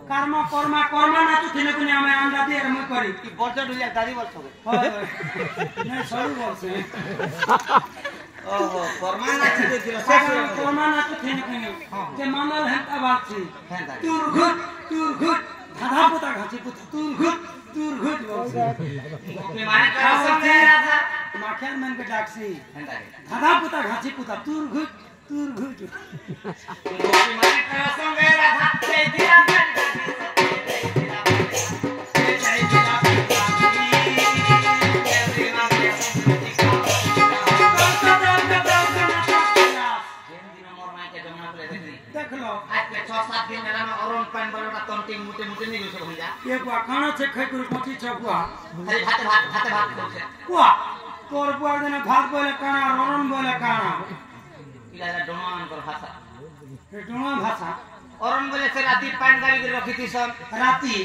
कर्म कर्म कर्म ना तू थिने कुने हमें अंडा दे हम करी की बर्जर डुलिया दादी बोल सब नहीं सरू बोल से ओहो कर्म ना छी दिल से कर्म ना तू थिने कुने जे मानल हंता बात छी तुर घुट धाधा पुता घाची पुता तुर घुट बोल से ओके माने कर संगे राधा माखियान मन के डाकसी धाधा पुता घाची पुता तुर घुट ओके माने कर संगे राधा जय दिया देख लो आज के 6-7 दिन मेरा में अरुण पान बड़ा तंटी मोटे नहीं हो सब जा ये बुआ खाना से खाई कर पची छपुआ खाली भात खाओ बुआ तोर बुआ देना भात बोले काना अरुण बोले काना इला डोमान कर भाषा ये डोमा भाषा अरुण बोले से राती पान गाड़ी के रखी थी सब राती